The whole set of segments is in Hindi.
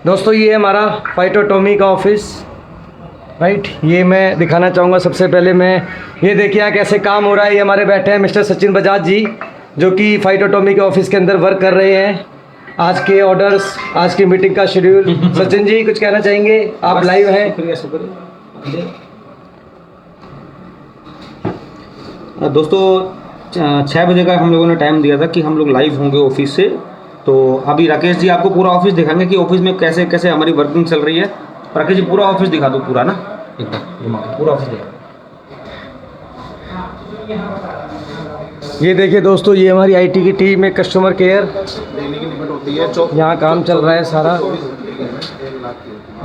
दोस्तों ये हमारा फाइटोटॉमी का ऑफिस, राइट। ये मैं दिखाना चाहूँगा सबसे पहले। मैं ये देखिए यहाँ कैसे काम हो रहा है। ये हमारे बैठे हैं मिस्टर सचिन बजाज जी, जो कि फाइटोटॉमी के ऑफिस के अंदर वर्क कर रहे हैं। आज के ऑर्डर्स, आज की मीटिंग का शेड्यूल। सचिन जी कुछ कहना चाहेंगे? आप लाइव हैं। दोस्तों 6 बजे का हम लोगों ने टाइम दिया था कि हम लोग लाइव होंगे ऑफिस से। तो अभी राकेश जी आपको पूरा ऑफिस दिखाएंगे कि ऑफिस में कैसे कैसे हमारी वर्किंग चल रही है। राकेश जी पूरा ऑफिस दिखा दो, पूरा ना एकदम पूरा ऑफिस दिखा। ये देखिए दोस्तों, ये हमारी आईटी की टीम है, कस्टमर केयर। यहाँ काम चल रहा है सारा।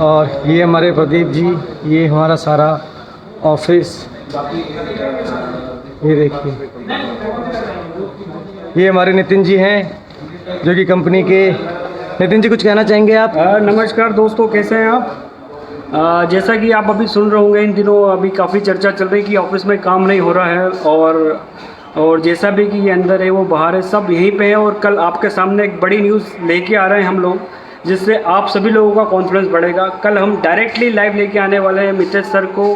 और ये हमारे प्रदीप जी, ये हमारा सारा ऑफिस। ये देखिए, ये हमारे नितिन जी हैं जो कि कंपनी के। नितिन जी कुछ कहना चाहेंगे आप? नमस्कार दोस्तों, कैसे हैं आप? जैसा कि आप अभी सुन रहे होंगे, इन दिनों अभी काफ़ी चर्चा चल रही है कि ऑफिस में काम नहीं हो रहा है। और जैसा भी कि ये अंदर है वो बाहर है, सब यहीं पे है। और कल आपके सामने एक बड़ी न्यूज़ लेके आ रहे हैं हम लोग, जिससे आप सभी लोगों का कॉन्फिडेंस बढ़ेगा। कल हम डायरेक्टली लाइव लेके आने वाले हैं मितेश सर को,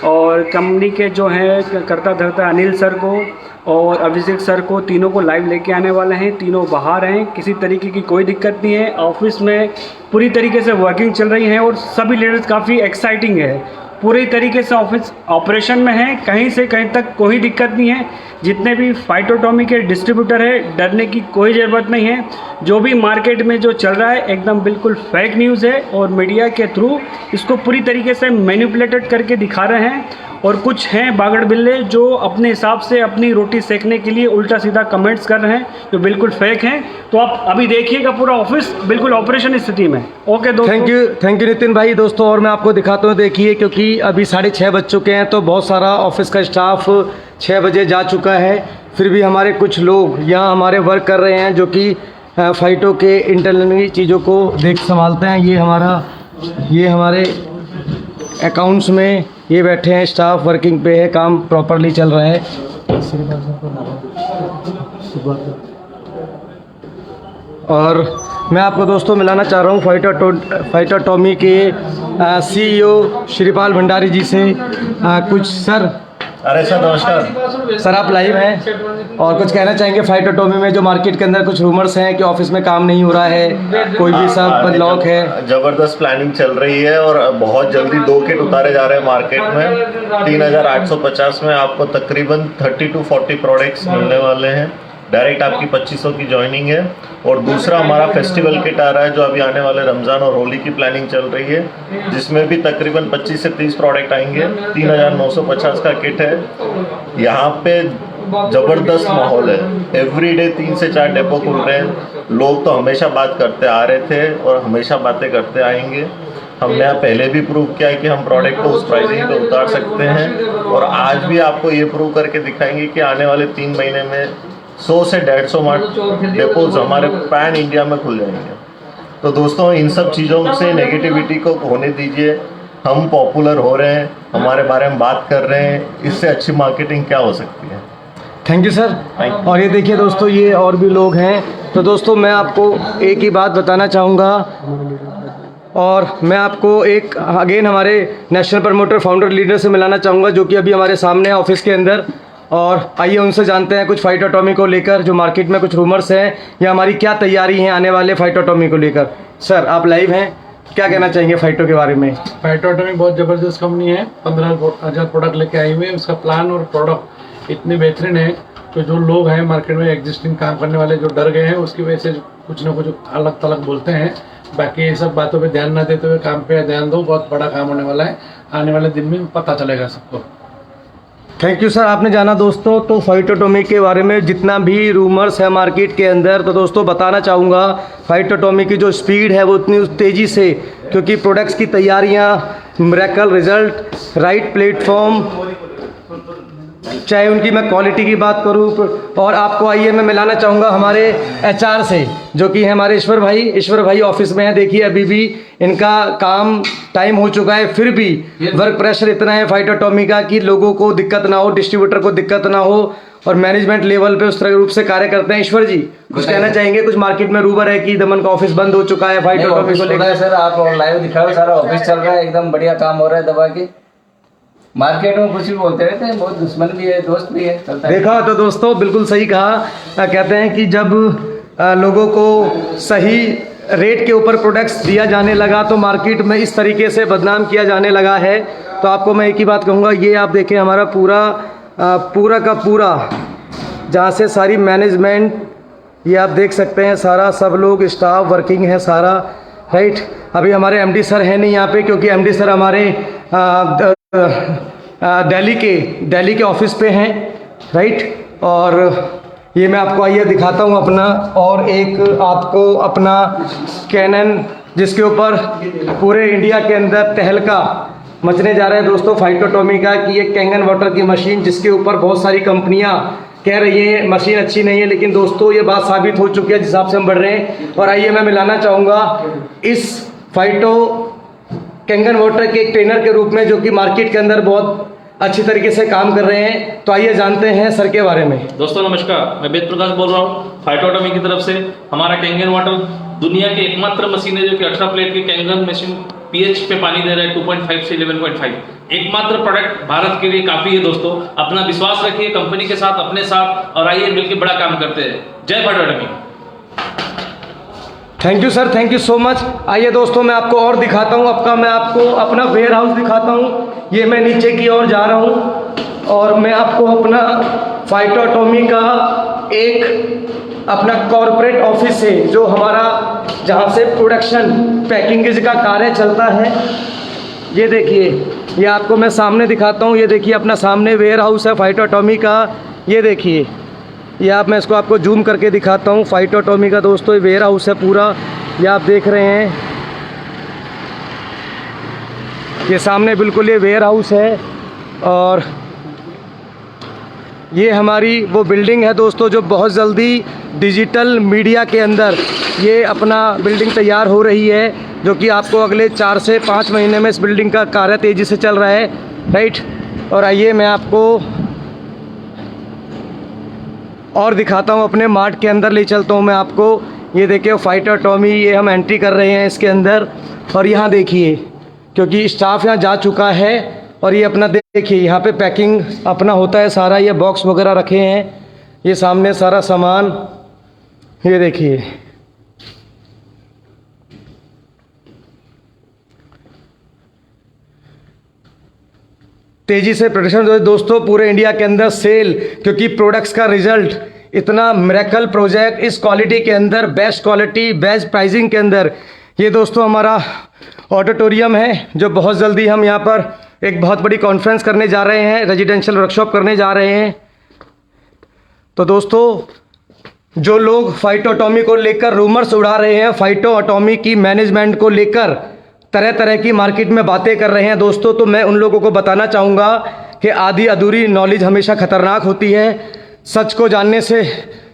और कंपनी के जो हैं करता धरता अनिल सर को और अभिषेक सर को, तीनों को लाइव लेके आने वाले हैं। तीनों बाहर हैं, किसी तरीके की कोई दिक्कत नहीं है। ऑफिस में पूरी तरीके से वर्किंग चल रही है और सभी लीडर्स काफ़ी एक्साइटिंग है। पूरी तरीके से ऑफिस ऑपरेशन में है, कहीं से कहीं तक कोई दिक्कत नहीं है। जितने भी फाइटोटॉमी के डिस्ट्रीब्यूटर है, डरने की कोई ज़रूरत नहीं है। जो भी मार्केट में जो चल रहा है एकदम बिल्कुल फेक न्यूज़ है, और मीडिया के थ्रू इसको पूरी तरीके से मैनिपुलेटेड करके दिखा रहे हैं। और कुछ हैं बागड़ बिल्ले जो अपने हिसाब से अपनी रोटी सेकने के लिए उल्टा सीधा कमेंट्स कर रहे हैं, जो बिल्कुल फेक हैं। तो आप अभी देखिएगा पूरा ऑफिस बिल्कुल ऑपरेशन स्थिति में। ओके दोस्तों, थैंक यू नितिन भाई। दोस्तों और मैं आपको दिखाता हूँ, देखिए, क्योंकि अभी 6:30 बज चुके हैं, तो बहुत सारा ऑफिस का स्टाफ 6 बजे जा चुका है। फिर भी हमारे कुछ लोग यहाँ हमारे वर्क कर रहे हैं, जो कि फाइटो के इंटरनली चीज़ों को संभालते हैं। ये हमारे अकाउंट्स में ये बैठे हैं स्टाफ, वर्किंग पे है, काम प्रॉपरली चल रहा है। और मैं आपको दोस्तों मिलाना चाह रहा हूँ फाइटोटॉमी के CEO श्रीपाल भंडारी जी से। कुछ सर। अरे सर नमस्कार सर, आप लाइव हैं और कुछ कहना चाहेंगे फाइटोटॉमी में जो मार्केट के अंदर कुछ रूमर्स हैं कि ऑफिस में काम नहीं हो रहा है, कोई भी सब लॉक है? जबरदस्त प्लानिंग चल रही है और बहुत जल्दी 2 किट उतारे जा रहे हैं मार्केट में। 3850 में आपको तकरीबन 30 to 40 प्रोडक्ट्स मिलने वाले हैं। डायरेक्ट आपकी 2500 की ज्वाइनिंग है। और दूसरा हमारा फेस्टिवल किट आ रहा है, जो अभी आने वाले रमज़ान और होली की प्लानिंग चल रही है, जिसमें भी तकरीबन 25 से 30 प्रोडक्ट आएंगे। 3950 का किट है। यहाँ पे ज़बरदस्त माहौल है। एवरीडे 3 से 4 डेपो खुल रहे हैं। लोग तो हमेशा बात करते आ रहे थे और हमेशा बातें करते आएंगे। हमने पहले भी प्रूव किया है कि हम प्रोडक्ट को उस प्राइसिंग पे उतार सकते हैं, और आज भी आपको ये प्रूव करके दिखाएंगे कि आने वाले 3 महीने में 100 से 150 डेपोज हमारे पैन इंडिया में खुल जाएंगे। तो दोस्तों इन सब चीज़ों से नेगेटिविटी को होने दीजिए। हम पॉपुलर हो रहे हैं, हमारे बारे में बात कर रहे हैं, इससे अच्छी मार्केटिंग क्या हो सकती है? Thank you sir. और ये देखिए दोस्तों, ये और भी लोग हैं। तो दोस्तों मैं आपको एक ही बात बताना चाहूँगा, और मैं आपको एक अगेन हमारे नेशनल प्रमोटर फाउंडर लीडर से मिलाना चाहूँगा, जो कि अभी हमारे सामने है ऑफिस के अंदर। और आइए उनसे जानते हैं कुछ फाइटोटॉमी को लेकर, जो मार्केट में कुछ रूमर्स हैं या हमारी क्या तैयारी है आने वाले फाइटोटॉमी को लेकर। सर आप लाइव हैं, क्या कहना चाहेंगे फाइटो के बारे में? फाइटोटॉमी बहुत ज़बरदस्त कंपनी है। 15,000 प्रोडक्ट लेके आई हुई है। उसका प्लान और प्रोडक्ट इतने बेहतरीन है, तो जो लोग हैं मार्केट में एग्जिस्टिंग काम करने वाले जो डर गए हैं, उसकी वजह से कुछ ना कुछ अलग तलग बोलते हैं। बाकी ये सब बातों पे ध्यान ना देते हुए काम पे ध्यान दो। बहुत बड़ा काम होने वाला है, आने वाले दिन में पता चलेगा सबको। Thank you sir. आपने जाना दोस्तों तो फाइटोटॉमी के बारे में जितना भी रूमर्स है मार्केट के अंदर। तो दोस्तों बताना चाहूँगा, फाइटोटॉमी की जो स्पीड है वो उतनी तेज़ी से, क्योंकि प्रोडक्ट्स की तैयारियाँ, मिरेकल रिजल्ट, राइट प्लेटफॉर्म, चाहे उनकी मैं क्वालिटी की बात करूँ। और आपको आइए मैं मिलाना चाहूँगा हमारे HR से, जो कि है हमारे ईश्वर भाई ऑफिस में है। देखिए अभी भी इनका काम टाइम हो चुका है, फिर भी वर्क प्रेशर इतना है फाइटोटॉमी का कि लोगों को दिक्कत ना हो, डिस्ट्रीब्यूटर को दिक्कत ना हो, और मैनेजमेंट लेवल पे उस तरह रूप से कार्य करते हैं। ईश्वर जी कुछ कहना चाहेंगे? कुछ मार्केट में रूमर है कि दमन का ऑफिस बंद हो चुका है फाइट ऑटोमी को लेकर। सर आप लाइव दिखाओ, सारा ऑफिस चल रहा है, एकदम बढ़िया काम हो रहा है दबा के। मार्केट में कुछ भी बोलते रहते हैं, बहुत दुश्मन भी है दोस्त भी है, चलता है। देखा तो दोस्तों बिल्कुल सही कहा। कहते हैं कि जब लोगों को सही रेट के ऊपर प्रोडक्ट्स दिया जाने लगा तो मार्केट में इस तरीके से बदनाम किया जाने लगा है। तो आपको मैं एक ही बात कहूँगा, ये आप देखें हमारा पूरा का पूरा जहाँ से सारी मैनेजमेंट, ये आप देख सकते हैं सारा सब लोग स्टाफ वर्किंग है सारा, राइट। अभी हमारे एमडी सर हैं नहीं यहाँ पे, क्योंकि एमडी सर हमारे दिल्ली के ऑफिस पे हैं, राइट। और ये मैं आपको आइए दिखाता हूँ अपना, और एक आपको अपना कैनन जिसके ऊपर पूरे इंडिया के अंदर तहलका मचने जा रहा है दोस्तों फाइट ऑटोमी का, कि एक कैंगन वाटर की मशीन जिसके ऊपर बहुत सारी कंपनियां कह रही हैं मशीन अच्छी नहीं है, लेकिन दोस्तों ये बात साबित हो चुकी है जिस हिसाब से हम बढ़ रहे हैं। और आइए मैं मिलाना चाहूँगा इस फाइटो कैंगन वाटर के एक ट्रेनर के रूप में, जो कि मार्केट के अंदर बहुत अच्छी तरीके से काम कर रहे हैं। तो आइए जानते हैं सर के बारे में। दोस्तों नमस्कार, मैं वेद प्रकाश बोल रहा हूँ फाइट ऑटोमी की तरफ से। हमारा कैंगन वाटर दुनिया की एकमात्र मशीन है जो कि 18 प्लेट की कैंगन मशीन पीएच पे पानी दे रहा है 2.5 से 11.5। एकमात्र प्रोडक्ट भारत के लिए काफी है दोस्तों। अपना विश्वास रखिए कंपनी के साथ, अपने साथ, और आइए मिलकर बड़ा काम करते हैं। जय fight otomy. Thank you sir, thank you so much. आइए दोस्तों मैं आपको और दिखाता हूँ, मैं आपको अपना वेयर हाउस दिखाता हूँ। ये मैं नीचे की ओर जा रहा हूँ और मैं आपको अपना फाइट ऑटोमी का एक अपना कॉर्पोरेट ऑफिस है, जो हमारा जहाँ से प्रोडक्शन पैकिंग का कार्य चलता है। ये देखिए, ये आपको मैं सामने दिखाता हूँ। ये देखिए अपना सामने वेयर हाउस है फाइट ऑटोमी का। ये देखिए, ये मैं इसको आपको जूम करके दिखाता हूँ। फाइट ऑटोमी का दोस्तों ये वेयर हाउस है पूरा, ये आप देख रहे हैं। ये सामने बिल्कुल ये वेयर हाउस है, और ये हमारी वो बिल्डिंग है दोस्तों जो बहुत जल्दी डिजिटल मीडिया के अंदर ये अपना बिल्डिंग तैयार हो रही है, जो कि आपको अगले 4 से 5 महीने में इस बिल्डिंग का कार्य तेज़ी से चल रहा है, राइट। और आइए मैं आपको और दिखाता हूँ, अपने मार्ट के अंदर ले चलता हूँ मैं आपको। ये देखिए फाइट ऑटोमी, ये हम एंट्री कर रहे हैं इसके अंदर, और यहाँ देखिए क्योंकि स्टाफ यहाँ जा चुका है, और ये अपना देखिए यहाँ पे पैकिंग अपना होता है सारा। ये बॉक्स वगैरह रखे हैं, ये सामने सारा सामान, ये देखिए। तेज़ी से प्रोडक्शन दोस्तों पूरे इंडिया के अंदर सेल, क्योंकि प्रोडक्ट्स का रिजल्ट इतना मिरेकल प्रोजेक्ट इस क्वालिटी के अंदर, बेस्ट क्वालिटी बेस्ट प्राइसिंग के अंदर। ये दोस्तों हमारा ऑडिटोरियम है, जो बहुत जल्दी हम यहाँ पर एक बहुत बड़ी कॉन्फ्रेंस करने जा रहे हैं, रेजिडेंशियल वर्कशॉप करने जा रहे हैं। तो दोस्तों जो लोग फाइट ऑटोमी को लेकर रूमर्स उड़ा रहे हैं, फाइट ऑटोमी की मैनेजमेंट को लेकर तरह तरह की मार्केट में बातें कर रहे हैं दोस्तों, तो मैं उन लोगों को बताना चाहूँगा कि आधी अधूरी नॉलेज हमेशा ख़तरनाक होती है। सच को जानने से,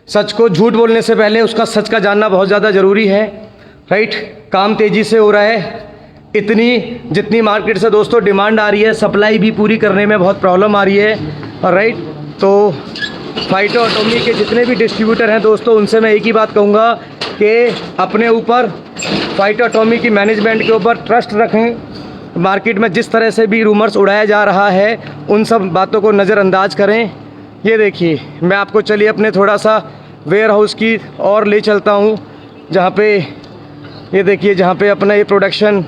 सच को झूठ बोलने से पहले उसका सच का जानना बहुत ज़्यादा ज़रूरी है, राइट। काम तेज़ी से हो रहा है, जितनी मार्केट से दोस्तों डिमांड आ रही है, सप्लाई भी पूरी करने में बहुत प्रॉब्लम आ रही है, राइट। तो फाइट ऑटोमी के जितने भी डिस्ट्रीब्यूटर हैं दोस्तों, उनसे मैं एक ही बात कहूँगा कि अपने ऊपर फाइट ऑटोमी की मैनेजमेंट के ऊपर ट्रस्ट रखें। मार्केट में जिस तरह से भी रूमर्स उड़ाया जा रहा है, उन सब बातों को नज़रअंदाज करें। ये देखिए, मैं आपको चलिए अपने थोड़ा सा वेयर हाउस की और ले चलता हूँ, जहाँ पे ये देखिए, जहाँ पे अपना ये प्रोडक्शन,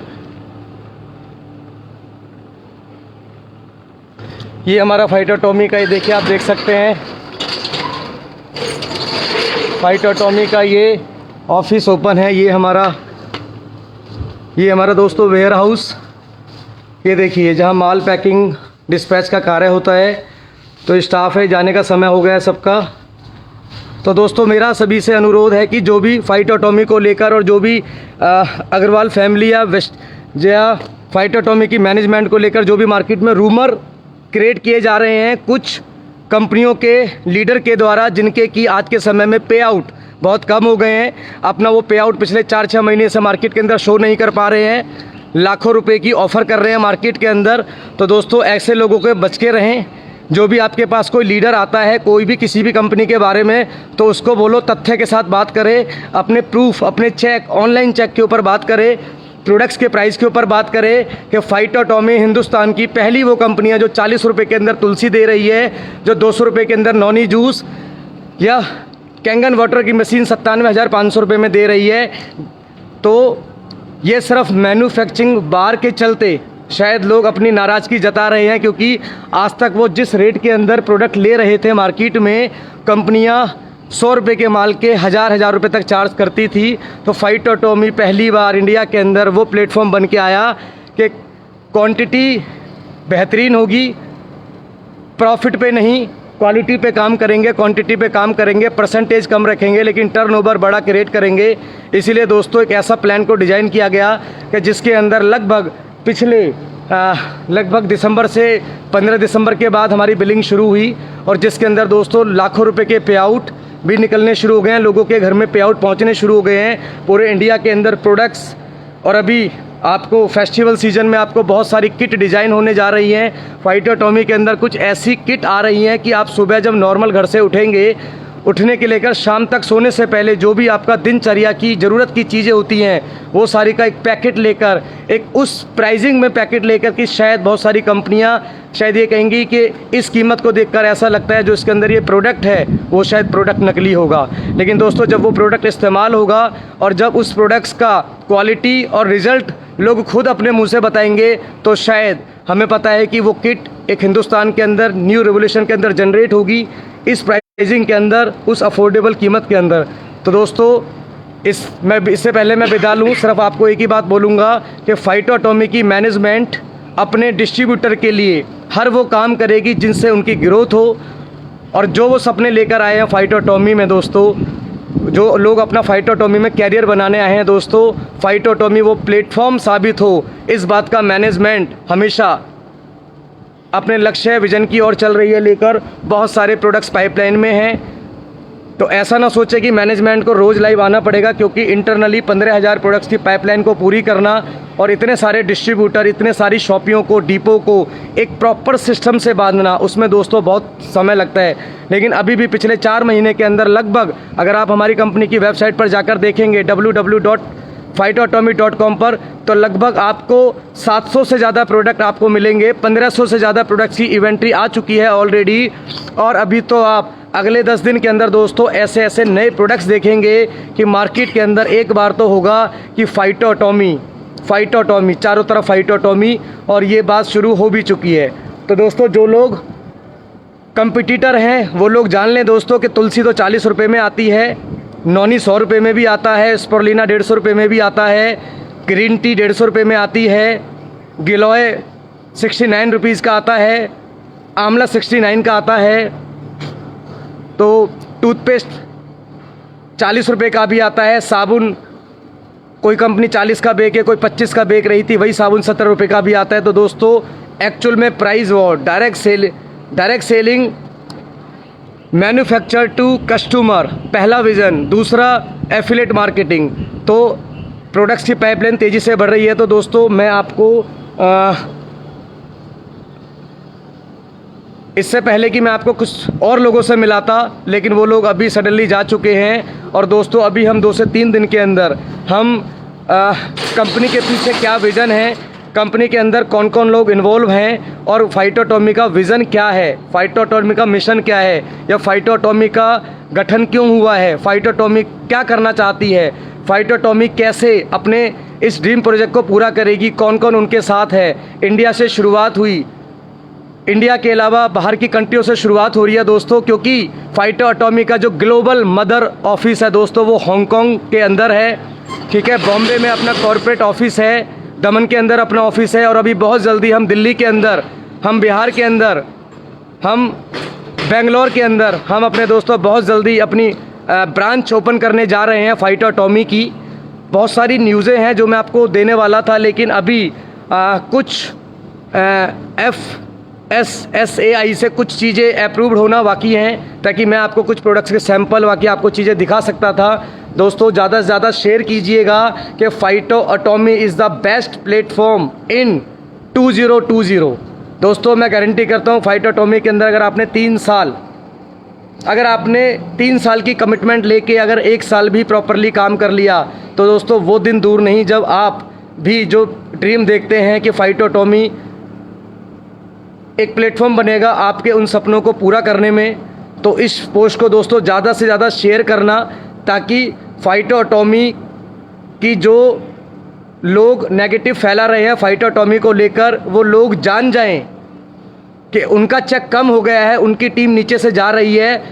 ये हमारा फाइट ऑटोमी का, ये देखिए आप देख सकते हैं फाइट ऑटोमी का ये ऑफिस ओपन है। ये हमारा दोस्तों वेयर हाउस, ये देखिए जहाँ माल पैकिंग डिस्पैच का कार्य होता है। तो स्टाफ है, जाने का समय हो गया है सबका। तो दोस्तों मेरा सभी से अनुरोध है कि जो भी फाइट ऑटोमी को लेकर, और जो भी अग्रवाल फैमिली या फाइट ऑटोमी की मैनेजमेंट को लेकर जो भी मार्केट में रूमर क्रिएट किए जा रहे हैं कुछ कंपनियों के लीडर के द्वारा, जिनके कि आज के समय में पे आउट बहुत कम हो गए हैं, अपना वो पे आउट पिछले 4-6 महीने से मार्केट के अंदर शो नहीं कर पा रहे हैं, लाखों रुपए की ऑफ़र कर रहे हैं मार्केट के अंदर। तो दोस्तों ऐसे लोगों के बच के रहें, जो भी आपके पास कोई लीडर आता है कोई भी किसी भी कंपनी के बारे में, तो उसको बोलो तथ्य के साथ बात करे, अपने प्रूफ, अपने चेक, ऑनलाइन चेक के ऊपर बात करे, प्रोडक्ट्स के प्राइस के ऊपर बात करें कि फाइटोटॉमी हिंदुस्तान की पहली वो कंपनी है जो 40 रुपये के अंदर तुलसी दे रही है, जो 200 रुपये के अंदर नॉनी जूस या कैंगन वाटर की मशीन 97,500 रुपये में दे रही है। तो ये सिर्फ मैन्युफैक्चरिंग बार के चलते शायद लोग अपनी नाराज़गी जता रहे हैं, क्योंकि आज तक वो जिस रेट के अंदर प्रोडक्ट ले रहे थे मार्केट में, कंपनियां 100 रुपये के माल के हज़ार रुपये तक चार्ज करती थी। तो फाइटोटॉमी पहली बार इंडिया के अंदर वो प्लेटफॉर्म बन के आया कि क्वांटिटी बेहतरीन होगी, प्रॉफिट पे नहीं क्वालिटी पे काम करेंगे, क्वांटिटी पे काम करेंगे, परसेंटेज कम रखेंगे लेकिन टर्नओवर बड़ा क्रिएट करेंगे। इसीलिए दोस्तों एक ऐसा प्लान को डिज़ाइन किया गया कि जिसके अंदर लगभग पिछले लगभग दिसंबर से 15 दिसंबर के बाद हमारी बिलिंग शुरू हुई, और जिसके अंदर दोस्तों लाखों रुपए के पे आउट भी निकलने शुरू हो गए हैं, लोगों के घर में पे आउट पहुँचने शुरू हो गए हैं पूरे इंडिया के अंदर प्रोडक्ट्स। और अभी आपको फेस्टिवल सीजन में आपको बहुत सारी किट डिज़ाइन होने जा रही हैं। फाइटोटॉमी के अंदर कुछ ऐसी किट आ रही हैं कि आप सुबह जब नॉर्मल घर से उठेंगे, उठने के लेकर शाम तक सोने से पहले जो भी आपका दिनचर्या की ज़रूरत की चीज़ें होती हैं वो सारी का एक पैकेट लेकर, एक उस प्राइसिंग में पैकेट लेकर कि शायद बहुत सारी कंपनियां शायद ये कहेंगी कि इस कीमत को देखकर ऐसा लगता है जो इसके अंदर ये प्रोडक्ट है वो शायद प्रोडक्ट नकली होगा। लेकिन दोस्तों जब वो प्रोडक्ट इस्तेमाल होगा और जब उस प्रोडक्ट्स का क्वालिटी और रिज़ल्ट लोग खुद अपने मुँह से बताएंगे, तो शायद हमें पता है कि वो किट एक हिंदुस्तान के अंदर न्यू रेवोल्यूशन के अंदर जनरेट होगी, इस प्राइसिंग के अंदर, उस अफोर्डेबल कीमत के अंदर। तो दोस्तों इससे पहले मैं विदा लूँ, सिर्फ आपको एक ही बात बोलूँगा कि फाइटोटॉमी की मैनेजमेंट अपने डिस्ट्रीब्यूटर के लिए हर वो काम करेगी जिनसे उनकी ग्रोथ हो, और जो वो सपने लेकर आए हैं फाइटोटॉमी में दोस्तों, जो लोग अपना फाइटोटॉमी में कैरियर बनाने आए हैं दोस्तों, फाइटोटॉमी वो प्लेटफॉर्म साबित हो, इस बात का मैनेजमेंट हमेशा अपने लक्ष्य विजन की ओर चल रही है लेकर। बहुत सारे प्रोडक्ट्स पाइपलाइन में हैं, तो ऐसा ना सोचे कि मैनेजमेंट को रोज़ लाइव आना पड़ेगा, क्योंकि इंटरनली 15,000 प्रोडक्ट्स की पाइपलाइन को पूरी करना और इतने सारे डिस्ट्रीब्यूटर, इतने सारी शॉपियों को, डिपो को एक प्रॉपर सिस्टम से बांधना, उसमें दोस्तों बहुत समय लगता है। लेकिन अभी भी पिछले 4 महीने के अंदर लगभग, अगर आप हमारी कंपनी की वेबसाइट पर जाकर देखेंगे www.phytotomy.com पर, तो लगभग आपको 700 से ज़्यादा प्रोडक्ट आपको मिलेंगे। 1500 से ज़्यादा प्रोडक्ट्स की इन्वेंट्री आ चुकी है ऑलरेडी, और अभी तो आप अगले 10 दिन के अंदर दोस्तों ऐसे ऐसे नए प्रोडक्ट्स देखेंगे कि मार्केट के अंदर एक बार तो होगा कि फाइटोटॉमी चारों तरफ फाइटोटॉमी, और ये बात शुरू हो भी चुकी है। तो दोस्तों जो लोग कंपटीटर हैं वो लोग जान लें दोस्तों कि तुलसी तो 40 रुपये में आती है, नॉनी 100 रुपये में भी आता है, स्पोरुलिना 150 रुपये में भी आता है, ग्रीन टी 150 रुपये में आती है, गिलोय 69 रुपीज़ का आता है, आंवला 69 का आता है, तो टूथपेस्ट 40 रुपये का भी आता है, साबुन कोई कंपनी 40 का बेच है, कोई 25 का बेच रही थी, वही साबुन 70 रुपये का भी आता है। तो दोस्तों एक्चुअल में price war, direct selling, manufacture to customer, पहला विज़न, दूसरा एफिलेट मार्केटिंग। तो प्रोडक्ट्स की पाइपलाइन तेज़ी से बढ़ रही है। तो दोस्तों मैं आपको इससे पहले कि मैं आपको कुछ और लोगों से मिलाता, लेकिन वो लोग अभी सडनली जा चुके हैं। और दोस्तों अभी हम 2 से 3 दिन के अंदर हम कंपनी के पीछे क्या विज़न है, कंपनी के अंदर कौन कौन लोग इन्वॉल्व हैं, और फाइटोटॉमी का विज़न क्या है, फाइटोटॉमी का मिशन क्या है, या फाइटोटॉमी का गठन क्यों हुआ है, फाइटोटॉमी क्या करना चाहती है, फाइटोटॉमी कैसे अपने इस ड्रीम प्रोजेक्ट को पूरा करेगी, कौन कौन उनके साथ है। इंडिया से शुरुआत हुई, इंडिया के अलावा बाहर की कंट्रियों से शुरुआत हो रही है दोस्तों, क्योंकि फाइटोटॉमी का जो ग्लोबल मदर ऑफिस है दोस्तों वो हांगकांग के अंदर है, ठीक है। बॉम्बे में अपना कॉर्पोरेट ऑफिस है, दमन के अंदर अपना ऑफिस है, और अभी बहुत जल्दी हम दिल्ली के अंदर, हम बिहार के अंदर, हम बेंगलोर के अंदर, हम अपने दोस्तों बहुत जल्दी अपनी ब्रांच ओपन करने जा रहे हैं फाइटोटॉमी की। बहुत सारी न्यूज़ें हैं जो मैं आपको देने वाला था, लेकिन अभी कुछ FSSAI से कुछ चीज़ें अप्रूव्ड होना बाकी हैं, ताकि मैं आपको कुछ प्रोडक्ट्स के सैंपल बाकी आपको चीज़ें दिखा सकता था। दोस्तों ज़्यादा से ज़्यादा शेयर कीजिएगा कि फाइटोटॉमी is the best platform in 2020। दोस्तों मैं गारंटी करता हूँ फाइटोटॉमी के अंदर अगर आपने 3 साल की कमिटमेंट लेके अगर 1 साल भी प्रॉपरली काम कर लिया तो दोस्तों वो दिन दूर नहीं जब आप भी जो ड्रीम देखते हैं कि फाइटोटॉमी एक प्लेटफॉर्म बनेगा आपके उन सपनों को पूरा करने में। तो इस पोस्ट को दोस्तों ज़्यादा से ज़्यादा शेयर करना ताकि फाइटोटॉमी की जो लोग नेगेटिव फैला रहे हैं फाइटोटॉमी को लेकर वो लोग जान जाएं कि उनका चेक कम हो गया है, उनकी टीम नीचे से जा रही है।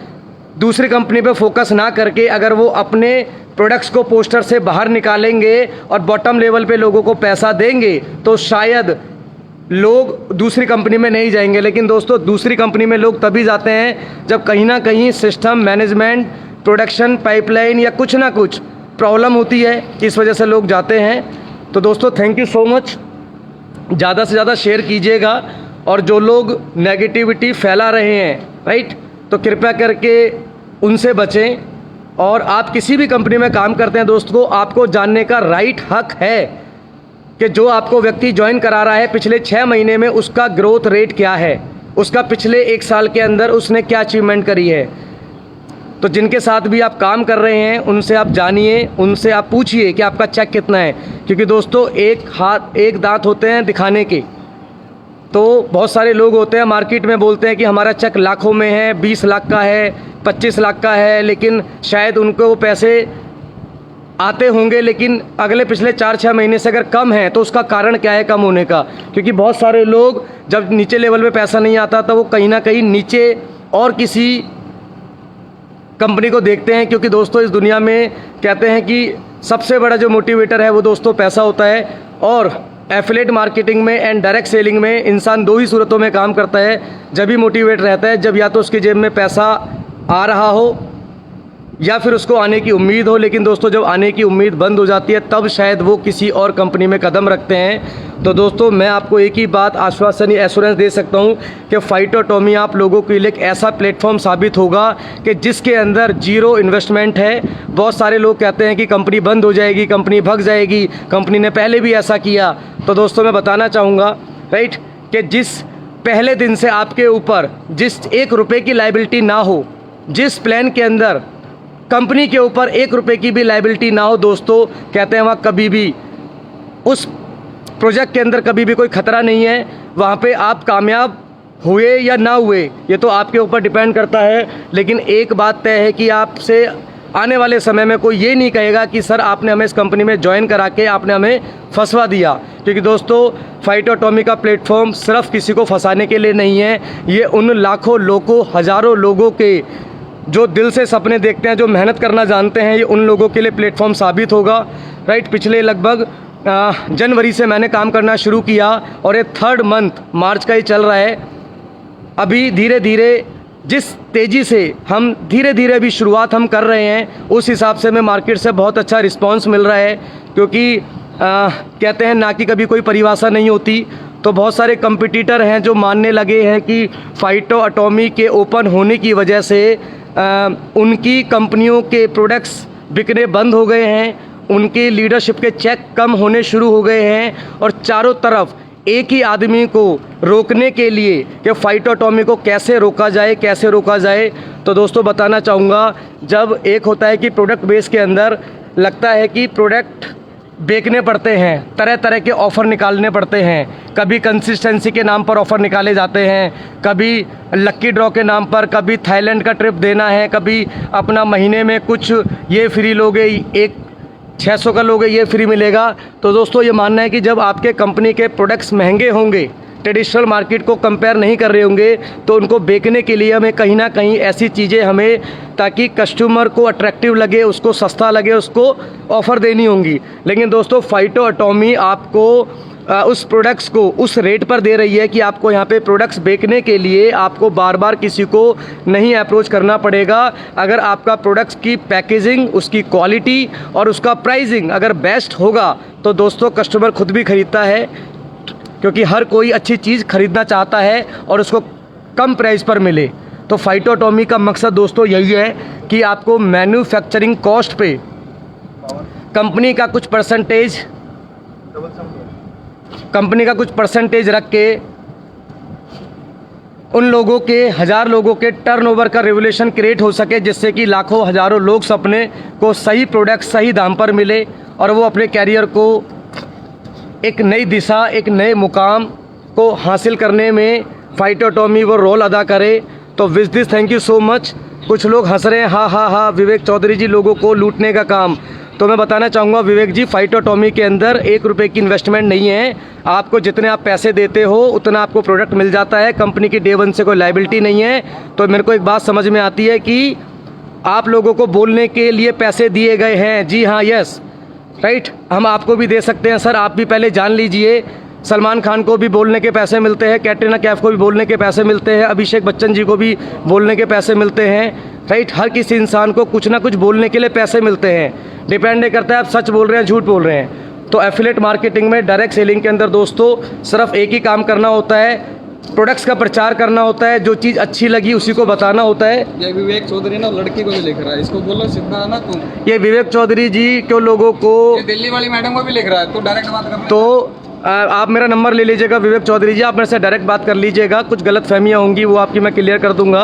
दूसरी कंपनी पे फोकस ना करके अगर वो अपने प्रोडक्ट्स को पोस्टर से बाहर निकालेंगे और बॉटम लेवल पे लोगों को पैसा देंगे तो शायद लोग दूसरी कंपनी में नहीं जाएंगे। लेकिन दोस्तों दूसरी कंपनी में लोग तभी जाते हैं जब कहीं ना कहीं सिस्टम मैनेजमेंट प्रोडक्शन पाइपलाइन या कुछ ना कुछ प्रॉब्लम होती है, इस वजह से लोग जाते हैं। तो दोस्तों थैंक यू सो मच, ज़्यादा से ज़्यादा शेयर कीजिएगा और जो लोग नेगेटिविटी फैला रहे हैं राइट तो कृपया करके उनसे बचें। और आप किसी भी कंपनी में काम करते हैं दोस्तों आपको जानने का राइट हक है कि जो आपको व्यक्ति ज्वाइन करा रहा है पिछले 6 महीने में उसका ग्रोथ रेट क्या है, उसका पिछले 1 साल के अंदर उसने क्या अचीवमेंट करी है। तो जिनके साथ भी आप काम कर रहे हैं उनसे आप जानिए, उनसे आप पूछिए कि आपका चेक कितना है, क्योंकि दोस्तों एक दांत होते हैं दिखाने के। तो बहुत सारे लोग होते हैं मार्केट में बोलते हैं कि हमारा चेक लाखों में है, 20 लाख का है, 25 लाख का है, लेकिन शायद उनको वो पैसे आते होंगे लेकिन अगले पिछले 4-6 महीने से अगर कम है तो उसका कारण क्या है कम होने का। क्योंकि बहुत सारे लोग जब नीचे लेवल पे पैसा नहीं आता तो वो कहीं ना कहीं नीचे और किसी कंपनी को देखते हैं। क्योंकि दोस्तों इस दुनिया में कहते हैं कि सबसे बड़ा जो मोटिवेटर है वो दोस्तों पैसा होता है। और एफिलेट मार्केटिंग में एंड डायरेक्ट सेलिंग में इंसान 2 ही सूरतों में काम करता है, जब भी मोटिवेट रहता है जब या तो उसकी जेब में पैसा आ रहा हो या फिर उसको आने की उम्मीद हो। लेकिन दोस्तों जब आने की उम्मीद बंद हो जाती है तब शायद वो किसी और कंपनी में कदम रखते हैं। तो दोस्तों मैं आपको एक ही बात आश्वासन या एश्योरेंस दे सकता हूं कि फाइटोटॉमी आप लोगों के लिए एक ऐसा प्लेटफॉर्म साबित होगा कि जिसके अंदर 0 इन्वेस्टमेंट है। बहुत सारे लोग कहते हैं कि कंपनी बंद हो जाएगी, कंपनी भग जाएगी, कंपनी ने पहले भी ऐसा किया। तो दोस्तों मैं बताना चाहूँगा राइट कि जिस पहले दिन से आपके ऊपर जिस 1 रुपये की लायबिलिटी ना हो, जिस प्लान के अंदर कंपनी के ऊपर 1 रुपये की भी लायबिलिटी ना हो, दोस्तों कहते हैं वहाँ कभी भी उस प्रोजेक्ट के अंदर कभी भी कोई ख़तरा नहीं है। वहाँ पे आप कामयाब हुए या ना हुए ये तो आपके ऊपर डिपेंड करता है। लेकिन एक बात तय है कि आपसे आने वाले समय में कोई ये नहीं कहेगा कि सर आपने हमें इस कंपनी में ज्वाइन करा के आपने हमें फंसवा दिया। क्योंकि दोस्तों फाइटोटॉमी का प्लेटफॉर्म सिर्फ किसी को फंसाने के लिए नहीं है, ये उन लाखों लोगों हज़ारों लोगों के जो दिल से सपने देखते हैं, जो मेहनत करना जानते हैं, ये उन लोगों के लिए प्लेटफॉर्म साबित होगा राइट। पिछले लगभग जनवरी से मैंने काम करना शुरू किया और ये 3rd मंथ मार्च का ही चल रहा है। अभी धीरे धीरे जिस तेज़ी से हम धीरे धीरे अभी शुरुआत हम कर रहे हैं उस हिसाब से हमें मार्केट से बहुत अच्छा रिस्पांस मिल रहा है। क्योंकि कहते हैं ना कि कभी कोई परिभाषा नहीं होती। तो बहुत सारे कंपटीटर हैं जो मानने लगे हैं कि फाइटोटॉमी के ओपन होने की वजह से उनकी कंपनियों के प्रोडक्ट्स बिकने बंद हो गए हैं, उनके लीडरशिप के चेक कम होने शुरू हो गए हैं और चारों तरफ एक ही आदमी को रोकने के लिए कि फाइटोटॉमी को कैसे रोका जाए। तो दोस्तों बताना चाहूँगा, जब एक होता है कि प्रोडक्ट बेस के अंदर लगता है कि प्रोडक्ट बेचने पड़ते हैं, तरह तरह के ऑफ़र निकालने पड़ते हैं। कभी कंसिस्टेंसी के नाम पर ऑफ़र निकाले जाते हैं, कभी लक्की ड्रॉ के नाम पर, कभी थाईलैंड का ट्रिप देना है, कभी अपना महीने में कुछ ये फ्री लोगे, एक 600 का लोगे ये फ्री मिलेगा। तो दोस्तों ये मानना है कि जब आपके कंपनी के प्रोडक्ट्स महंगे होंगे, ट्रेडिशनल मार्केट को कंपेयर नहीं कर रहे होंगे, तो उनको बेचने के लिए हमें कहीं ना कहीं ऐसी चीज़ें हमें ताकि कस्टमर को अट्रैक्टिव लगे, उसको सस्ता लगे, उसको ऑफ़र देनी होंगी। लेकिन दोस्तों फाइटोटॉमी आपको उस प्रोडक्ट्स को उस रेट पर दे रही है कि आपको यहाँ पे प्रोडक्ट्स बेचने के लिए आपको बार बार किसी को नहीं अप्रोच करना पड़ेगा। अगर आपका प्रोडक्ट्स की पैकेजिंग, उसकी क्वालिटी और उसका प्राइसिंग अगर बेस्ट होगा तो दोस्तों कस्टमर खुद भी ख़रीदता है, क्योंकि हर कोई अच्छी चीज़ खरीदना चाहता है और उसको कम प्राइस पर मिले। तो फाइटोटॉमी का मकसद दोस्तों यही है कि आपको मैन्युफैक्चरिंग कॉस्ट पे कंपनी का कुछ परसेंटेज रख के उन लोगों के, हज़ार लोगों के टर्नओवर का रेवोल्यूशन क्रिएट हो सके, जिससे कि लाखों हज़ारों लोग सपने को सही प्रोडक्ट सही दाम पर मिले और वो अपने कैरियर को एक नई दिशा, एक नए मुकाम को हासिल करने में फाइटोटॉमी वो रोल अदा करे। तो with this thank you so much. कुछ लोग हंस रहे हैं, हाँ हाँ हाँ विवेक चौधरी जी, लोगों को लूटने का काम। तो मैं बताना चाहूँगा विवेक जी, फाइटोटॉमी के अंदर 1 रुपये की इन्वेस्टमेंट नहीं है। आपको जितने आप पैसे देते हो उतना आपको प्रोडक्ट मिल जाता है। कंपनी की डे वन से कोई लायबिलिटी नहीं है। तो मेरे को एक बात समझ में आती है कि आप लोगों को बोलने के लिए पैसे दिए गए हैं। जी हाँ, यस राइट, हम आपको भी दे सकते हैं सर। आप भी पहले जान लीजिए, सलमान खान को भी बोलने के पैसे मिलते हैं, कैटरीना कैफ को भी बोलने के पैसे मिलते हैं, अभिषेक बच्चन जी को भी बोलने के पैसे मिलते हैं, राइट। हर किसी इंसान को कुछ ना कुछ बोलने के लिए पैसे मिलते हैं। डिपेंड नहीं करता है आप सच बोल रहे हैं झूठ बोल रहे हैं। तो एफिलिएट मार्केटिंग में, डायरेक्ट सेलिंग के अंदर दोस्तों सिर्फ एक ही काम करना होता है, प्रोडक्ट्स का प्रचार करना होता है। जो चीज़ अच्छी लगी उसी को बताना होता है। ये विवेक चौधरी ना लड़की को भी लिख रहा है, इसको बोलो सीधा ना तुम। ये विवेक चौधरी जी क्यों लोगों को, ये दिल्ली वाली मैडम को भी लिख रहा है, तो डायरेक्ट बात कर। तो आप मेरा नंबर ले लीजिएगा विवेक चौधरी जी, आप मेरे से डायरेक्ट बात कर लीजिएगा। कुछ गलत फहमियाँ होंगी वो आपकी मैं क्लियर कर दूंगा,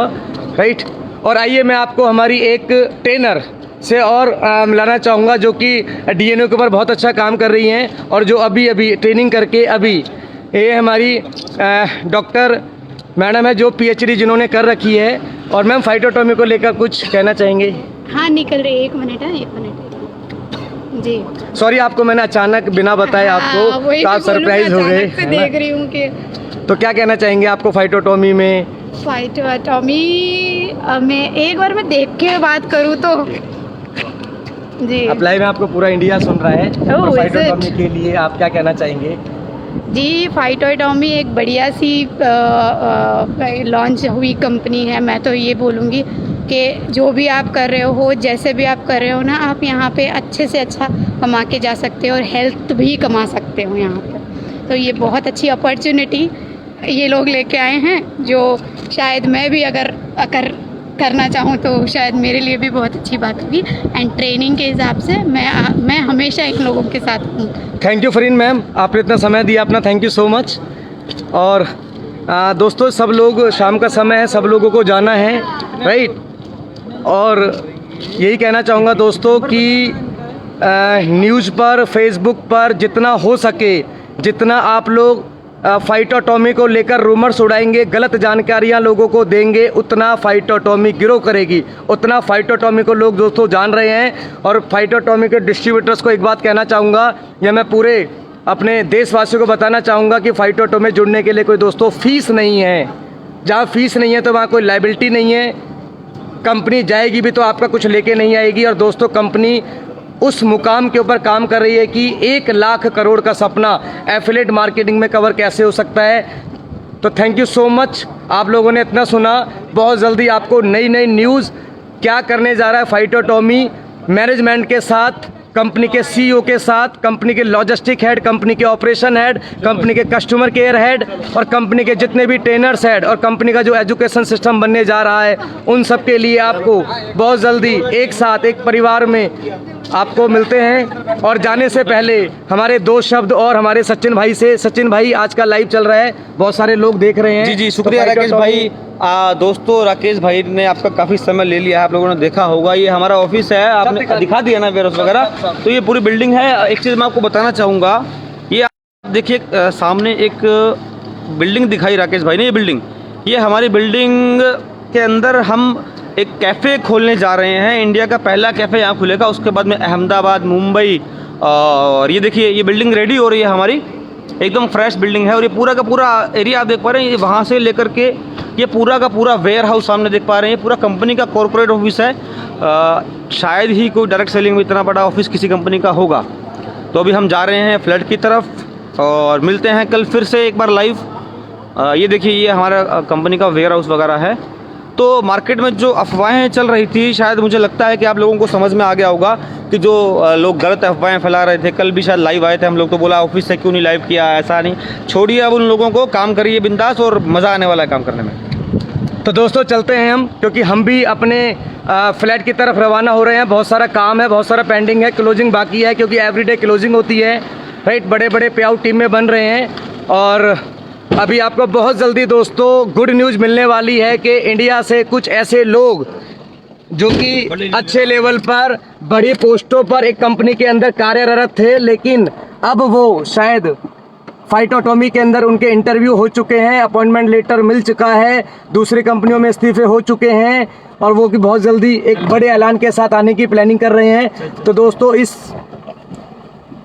राइट। और आइए मैं आपको हमारी एक ट्रेनर से और मिलाना चाहूँगा, जो कि डीएनए के ऊपर बहुत अच्छा काम कर रही हैं और जो अभी अभी ट्रेनिंग करके अभी ये हमारी डॉक्टर मैडम है, जो पीएचडी जिन्होंने कर रखी है। और मैम फाइटोटॉमी को लेकर कुछ कहना चाहेंगे? हाँ निकल रही है, 1 मिनट है, 1 मिनट जी। सॉरी, आपको मैंने अचानक बिना बताए आपको वही तो आप सरप्राइज हो गए, से देख रही हूँ कि तो क्या कहना चाहेंगे आपको फाइटोटॉमी में? फाइटोटॉमी में एक बार मैं देख के बात करूँ तो जी। अब लाइव में आपको पूरा इंडिया सुन रहा है। Oh, तो is फाइटोटॉमी it? के लिए आप क्या कहना चाहेंगे? जी, फाइटोटॉमी एक बढ़िया सी लॉन्च हुई कंपनी है। मैं तो ये बोलूँगी कि जो भी आप कर रहे हो, जैसे भी आप कर रहे हो ना, आप यहाँ पे अच्छे से अच्छा कमा के जा सकते हो और हेल्थ भी कमा सकते हो यहाँ पे। तो ये बहुत अच्छी अपॉर्चुनिटी ये लोग लेके आए हैं, जो शायद मैं भी अगर करना चाहूँ तो शायद मेरे लिए भी बहुत अच्छी बात होगी। एंड ट्रेनिंग के हिसाब से मैं हमेशा इन लोगों के साथ हूँ। थैंक यू फरीन मैम, आपने इतना समय दिया अपना, थैंक यू सो मच। और दोस्तों सब लोग, शाम का समय है, सब लोगों को जाना है, राइट। और यही कहना चाहूँगा दोस्तों कि न्यूज़ पर, फेसबुक पर जितना हो सके, जितना आप लोग फाइटोटॉमी को लेकर रूमर्स उड़ाएंगे, गलत जानकारियां लोगों को देंगे, उतना फाइटोटॉमी ग्रो करेगी, उतना फाइटोटॉमी को लोग दोस्तों जान रहे हैं। और फाइटोटॉमी के डिस्ट्रीब्यूटर्स को एक बात कहना चाहूँगा, या मैं पूरे अपने देशवासियों को बताना चाहूँगा कि फाइटोटॉमी जुड़ने के लिए कोई दोस्तों फीस नहीं है। जहाँ फीस नहीं है तो वहाँ कोई लायबिलिटी नहीं है। कंपनी जाएगी भी तो आपका कुछ लेके नहीं आएगी। और दोस्तों कंपनी उस मुकाम के ऊपर काम कर रही है कि 1 लाख करोड़ का सपना एफिलिएट मार्केटिंग में कवर कैसे हो सकता है। तो थैंक यू सो मच, आप लोगों ने इतना सुना। बहुत जल्दी आपको नई नई न्यूज़ क्या करने जा रहा है फाइटोटॉमी मैनेजमेंट के साथ, कंपनी के सीईओ के साथ, कंपनी के लॉजिस्टिक हेड, कंपनी के ऑपरेशन हेड, कंपनी के कस्टमर केयर हेड और कंपनी के जितने भी ट्रेनर्स हेड और कंपनी का जो एजुकेशन सिस्टम बनने जा रहा है, उन सब के लिए आपको बहुत जल्दी एक साथ एक परिवार में आपको मिलते हैं। और जाने से पहले हमारे 2 शब्द और हमारे सचिन भाई से। सचिन भाई, आज का लाइव चल रहा है, बहुत सारे लोग देख रहे हैं। जी जी, शुक्रिया तो राकेश भाई। दोस्तों राकेश भाई ने आपका काफ़ी समय ले लिया है, आप लोगों ने देखा होगा। ये हमारा ऑफिस है, आपने दिखा दिया ना वेयरहाउस वगैरह। तो ये पूरी बिल्डिंग है। एक चीज़ मैं आपको बताना चाहूँगा, ये आप देखिए सामने एक बिल्डिंग दिखाई राकेश भाई ने। ये बिल्डिंग, ये हमारी बिल्डिंग के अंदर हम एक कैफ़े खोलने जा रहे हैं। इंडिया का पहला कैफ़े यहाँ खुलेगा, उसके बाद में अहमदाबाद, मुंबई। और ये देखिए ये बिल्डिंग रेडी हो रही है हमारी, एकदम फ्रेश बिल्डिंग है। और ये पूरा का पूरा एरिया आप देख पा रहे हैं, ये वहाँ से लेकर के ये पूरा का पूरा वेयर हाउस सामने देख पा रहे हैं। ये पूरा कंपनी का कॉर्पोरेट ऑफिस है। शायद ही कोई डायरेक्ट सेलिंग में इतना बड़ा ऑफिस किसी कंपनी का होगा। तो अभी हम जा रहे हैं फ्लैट की तरफ और मिलते हैं कल फिर से एक बार लाइव। ये देखिए ये हमारा कंपनी का वेयर हाउस वगैरह है। तो मार्केट में जो अफवाहें चल रही थी, शायद मुझे लगता है कि आप लोगों को समझ में आ गया होगा कि जो लोग गलत अफवाहें फैला रहे थे। कल भी शायद लाइव आए थे हम लोग, तो बोला ऑफिस से क्यों नहीं लाइव किया, ऐसा नहीं। छोड़िए अब उन लोगों को, काम करिए बिंदास और मज़ा आने वाला है काम करने में। तो दोस्तों चलते हैं हम, क्योंकि हम भी अपने फ्लैट की तरफ रवाना हो रहे हैं। बहुत सारा काम है, बहुत सारा पेंडिंग है, क्लोजिंग बाकी है, क्योंकि एवरीडे क्लोजिंग होती है, राइट। बड़े बड़े पे आउट टीम में बन रहे हैं और अभी आपको बहुत जल्दी दोस्तों गुड न्यूज़ मिलने वाली है कि इंडिया से कुछ ऐसे लोग जो कि अच्छे लेवल पर बड़ी पोस्टों पर एक कंपनी के अंदर कार्यरत थे, लेकिन अब वो शायद फाइटोटॉमी के अंदर उनके इंटरव्यू हो चुके हैं, अपॉइंटमेंट लेटर मिल चुका है, दूसरी कंपनियों में इस्तीफे हो चुके हैं और वो कि बहुत जल्दी एक बड़े ऐलान के साथ आने की प्लानिंग कर रहे हैं। तो दोस्तों इस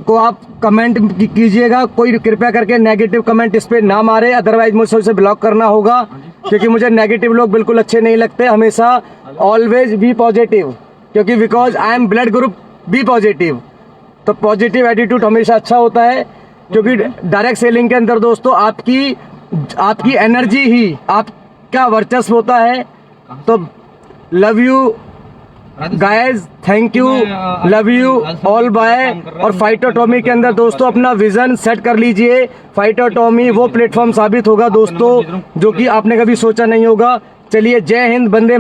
को आप कमेंट कीजिएगा, कोई कृपया करके नेगेटिव कमेंट इस पर ना मारे, अदरवाइज मुझे उसे ब्लॉक करना होगा, क्योंकि मुझे नेगेटिव लोग बिल्कुल अच्छे नहीं लगते। हमेशा ऑलवेज बी पॉजिटिव, क्योंकि because I am blood group B positive, तो पॉजिटिव एटीट्यूड हमेशा अच्छा होता है, क्योंकि डायरेक्ट सेलिंग के अंदर दोस्तों आपकी एनर्जी ही आपका वर्चस्व होता है। तो love you guys, thank you, love you all bye. और फाइटोटॉमी के अंदर दोस्तों अपना विजन सेट कर लीजिए। फाइटोटॉमी वो प्लेटफॉर्म साबित होगा दोस्तों जो कि आपने कभी सोचा नहीं होगा। चलिए, जय हिंद, वंदे